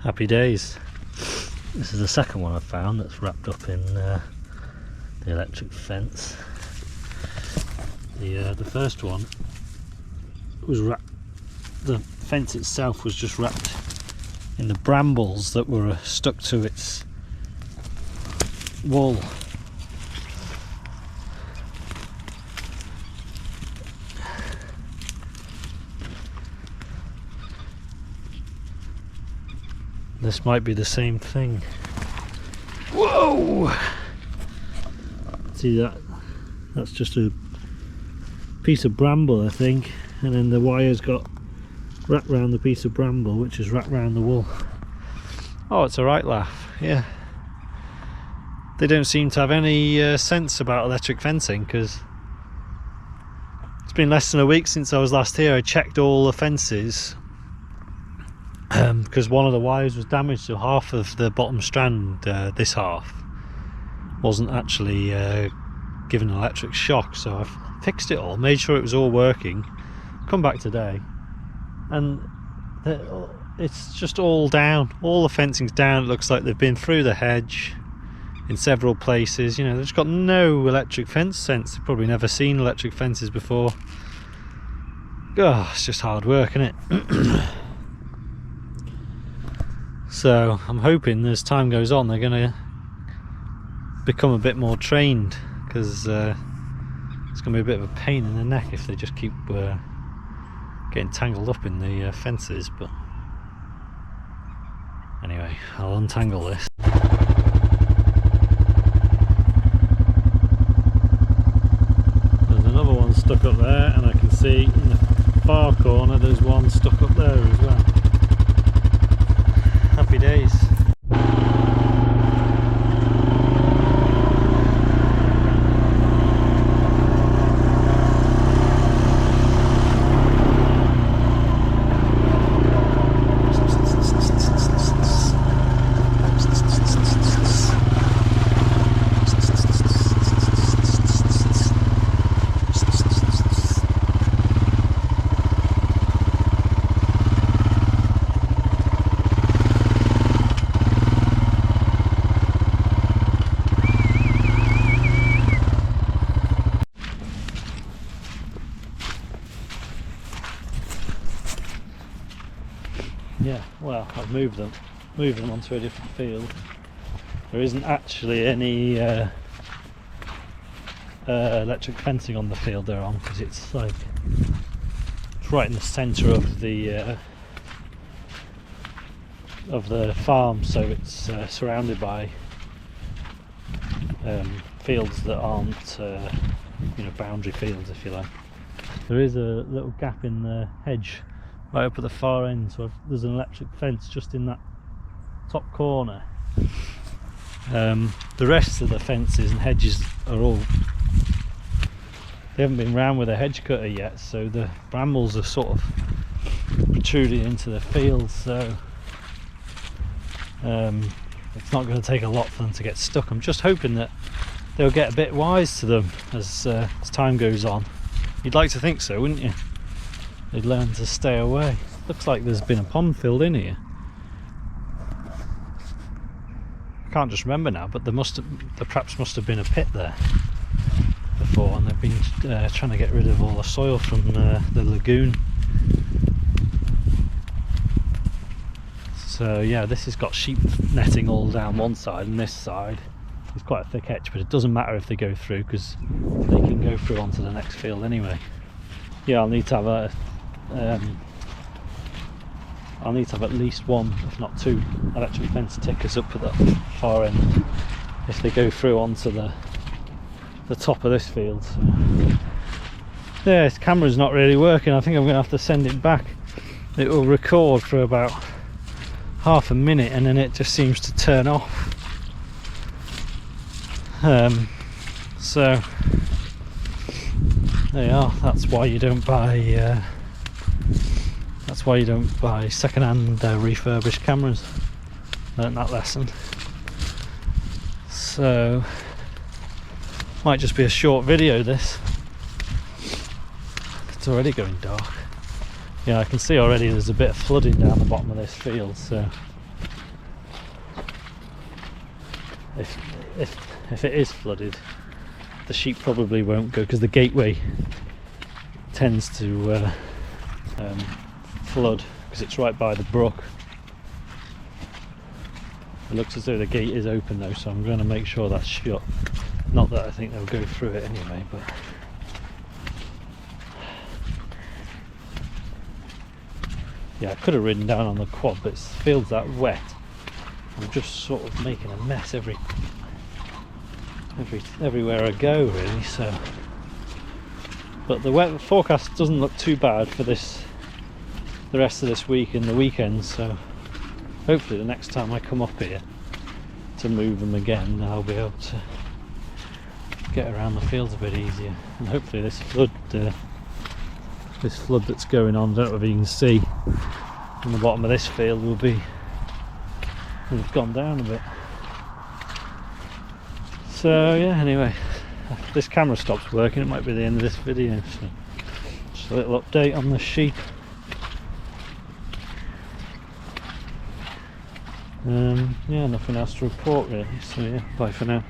Happy days. This is the second one I've found that's wrapped up in the electric fence. The first one was the fence itself was just wrapped in the brambles that were stuck to its wall. This might be the same thing. Whoa! See that? That's just a piece of bramble, I think, and then the wire's got wrapped around the piece of bramble, which is wrapped around the wall. Oh, it's a right laugh. Yeah. They don't seem to have any sense about electric fencing, because it's been less than a week since I was last here. I checked all the fences because one of the wires was damaged, so half of the bottom strand, this half, wasn't actually given an electric shock. So I've fixed it all, made sure it was all working, come back today, and it's just all down. All the fencing's down. It looks like they've been through the hedge in several places. You know, they've just got no electric fence sense. They've probably never seen electric fences before. Oh, it's just hard work, isn't it? So I'm hoping as time goes on they're going to become a bit more trained, because it's going to be a bit of a pain in the neck if they just keep getting tangled up in the fences. But anyway, I'll untangle this. There's another one stuck up there, and I can see in the far corner there's one stuck up there as well. Happy days. Yeah, well, I've moved them onto a different field. There isn't actually any electric fencing on the field they're on, because it's like right in the centre of the farm, so it's surrounded by fields that aren't boundary fields, if you like. There is a little gap in the hedge right up at the far end, so there's an electric fence just in that top corner. The rest of the fences and hedges are all, they haven't been round with a hedge cutter yet, so the brambles are sort of protruding into the field, so it's not going to take a lot for them to get stuck. I'm just hoping that they'll get a bit wise to them as time goes on. You'd like to think so, wouldn't you? They'd learn to stay away. Looks like there's been a pond filled in here. I can't just remember now, but there perhaps must have been a pit there before, and they've been trying to get rid of all the soil from the lagoon. So yeah, this has got sheep netting all down one side, and this side is quite a thick hedge, but it doesn't matter if they go through, because they can go through onto the next field anyway. Yeah, I'll need to have at least one, if not two, electric fence tickers up at the far end if they go through onto the top of this field. So, yeah, this camera's not really working. I think I'm going to have to send it back. It will record for about half a minute and then it just seems to turn off. So there you are. That's why you don't buy second-hand refurbished cameras. Learned that lesson. So might just be a short video, this. It's already going dark. Yeah, I can see already there's a bit of flooding down the bottom of this field, so if it is flooded, the sheep probably won't go, because the gateway tends to flood because it's right by the brook. It looks as though the gate is open though, so I'm going to make sure that's shut. Not that I think they'll go through it anyway, but yeah, I could have ridden down on the quad, but it feels that wet. I'm just sort of making a mess everywhere I go, really. So, but the weather forecast doesn't look too bad for the rest of this week and the weekend. So hopefully the next time I come up here to move them again, I'll be able to get around the fields a bit easier. And hopefully this flood that's going on, I don't know if you can see in the bottom of this field, will have gone down a bit. So yeah, anyway, if this camera stops working, it might be the end of this video. So just a little update on the sheep. Yeah, nothing else to report really, so yeah, bye for now.